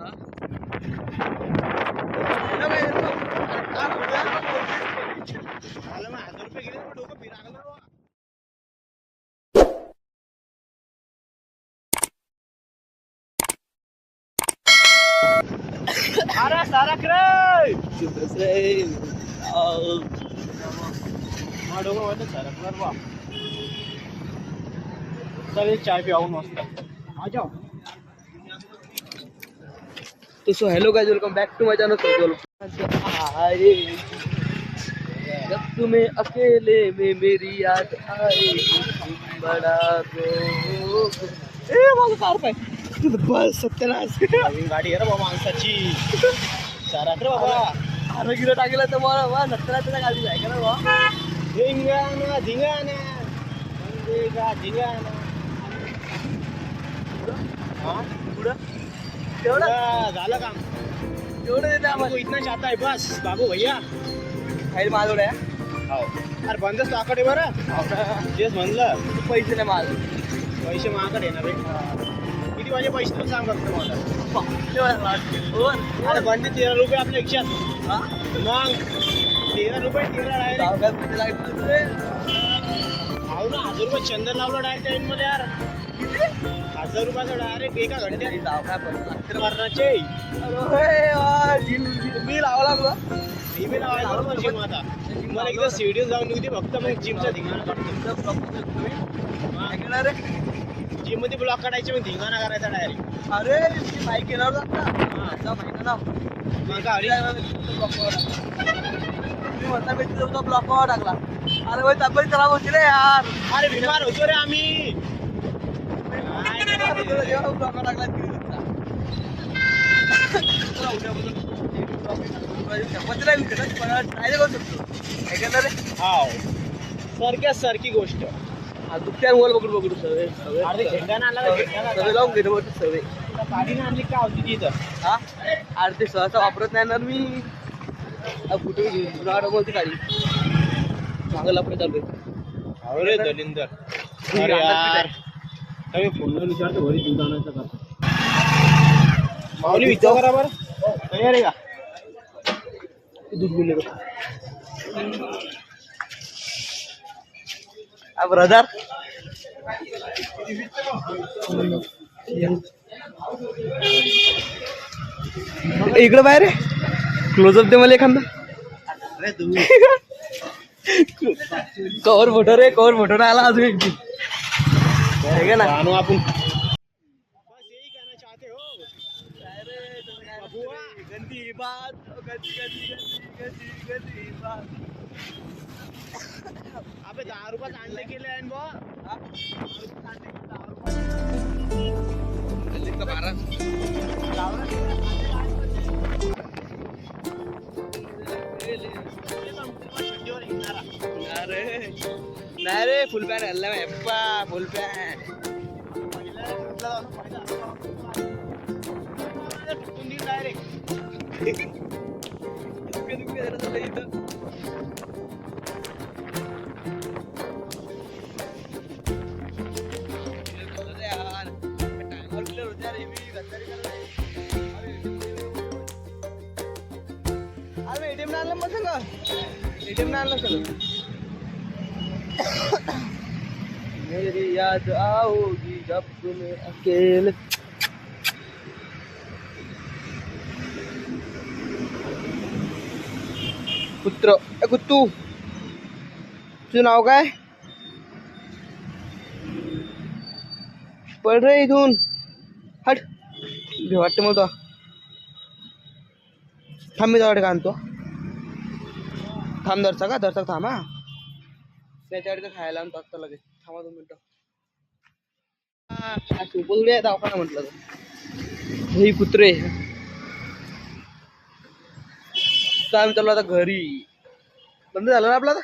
अरे सारा रे चल एक चाय पियाऊं मस्त आ जाओ। तो so hello guys, welcome back to my channel. जब तुम्हें अकेले में मेरी याद आएगी बड़ा रोग। ए माझं कार पाय बस सत्यानाश नवीन गाडी आहे रे बाबा माणसाची सारा रे बाबा। अरे गिरा टाकला तर मला वा सत्यानाशच्या गाडी आहे का ना वा धिंगाणा धिंगाणा मंदेगा धिंगाणा। हाँ पुढं तेवढं झालं काम तेवढं देते हमको आम्हाला इतना चाहता है बस बाबू भैया। खाईल माझ्याकडे आहे. अरे बंदच लाकडे बरं तेच म्हणलं पैसे नाही माझं. पैसे माझ्याकडे येणार रे। किती माझे पैसे तू सांग फक्त मला। अरे बंदे 13 रुपये आपल्या रिक्षात मग 13 रुपये 13 डायरेक्ट हाव ना 1000 रुपये चंदन लावलं डायरेक्ट ट्रेन मध्ये यार 1000 रुपयाचं डायरेक्ट एका घंट्यात मारण्याचे। मी लावा लागलो मी लावायला बरोबर जिम आता मला एकदा सीडी जाऊन निघते फक्त मग जिमचा धिंगाणा काढतो। जिम मध्ये ब्लॉक काढायचे मग धिंगाणा करायचा डायरेक्ट। अरे मी बाईक केल्यावर जाता महिना ना मग गाडी मी म्हणता मी तुझा ब्लॉकवर टाकला. अरे भाई तब्येत खराब होती रे यार. अरे बिमार होतो रे आम्ही ब्लॉकवर टाकला सारख्या सारखी गोष्ट दुखत्या मोबाईल बघून बघू सवय अरे झेंडा आणला सवय लावून घेतो सवय. गाडी आणली का होती तिथं हा अरे ते सहसा वापरत नाही ना मी कुठे होती गाडी मागं लपडे चालू आहे. अरे दलिंदर अरे यार काही फोनवर विचारतो घरी दूध आणायचं का माऊली विचार करा बरं तयार आहे का दूध बोलले ब्रदर इकडे बाहेर क्लोजअप दे मला एखादा. अरे तुम्ही कवर फोटो रे कवर फोटो नाही आला अजून एक आहे ना आणू आपण बस यही कहना चाहते हो। गंदी बात गंदी गंदी गंदी गंदी गंदी बात. अबे 10 रुपयात आणले गेले आहे बा नाही रे फुल पॅन हल्ला पप्पा फुल पॅन एटीएम नाही आणलं मग सगळं एटीएम नाही आणलं सगळं. मेरी याद आओगी जब तुम्हें अकेले. कुत्र कुत्तू तुझं नाव काय पड रे इथून हट भे वाटते मला. थांब मी जवळ आणतो थांब दर्शक थांब हा त्याच्याकडे खायला आणतो आत्ता लगेच थांबा 2 मिनिटं. सोपं आहे दवाखाना म्हटलं तर हे कुत्रे आम्ही चाललो आता घरी. बंद झालं ना आपलं आता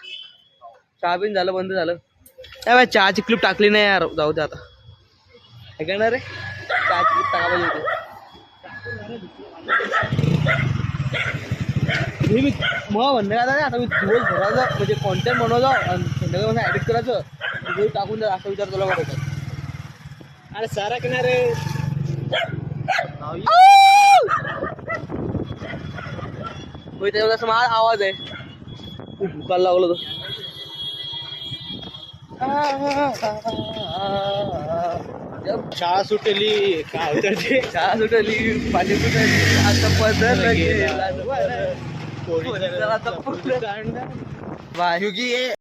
चहा पिऊन झालं बंद झालं. काय चहाची क्लिप टाकली नाही यार जाऊ दे आता हे करणार रे चहाची क्लिप टाका पाहिजे होती. मी मग म्हणणं का आता मी दिवसभराचं म्हणजे कॉन्टेंट बनवलं आणि संध्याकाळी ॲडिट करायचं व्हिडिओ टाकून द्या असं विचार तुला वाटत. अरे सारा किनारे होय त्याच्यावर असं मला आवाज आहे भुकायला लागलो तो शाळा सुटली काय होतं ते चहा सुटली पाणी सुटली आता पदर गेला. बाय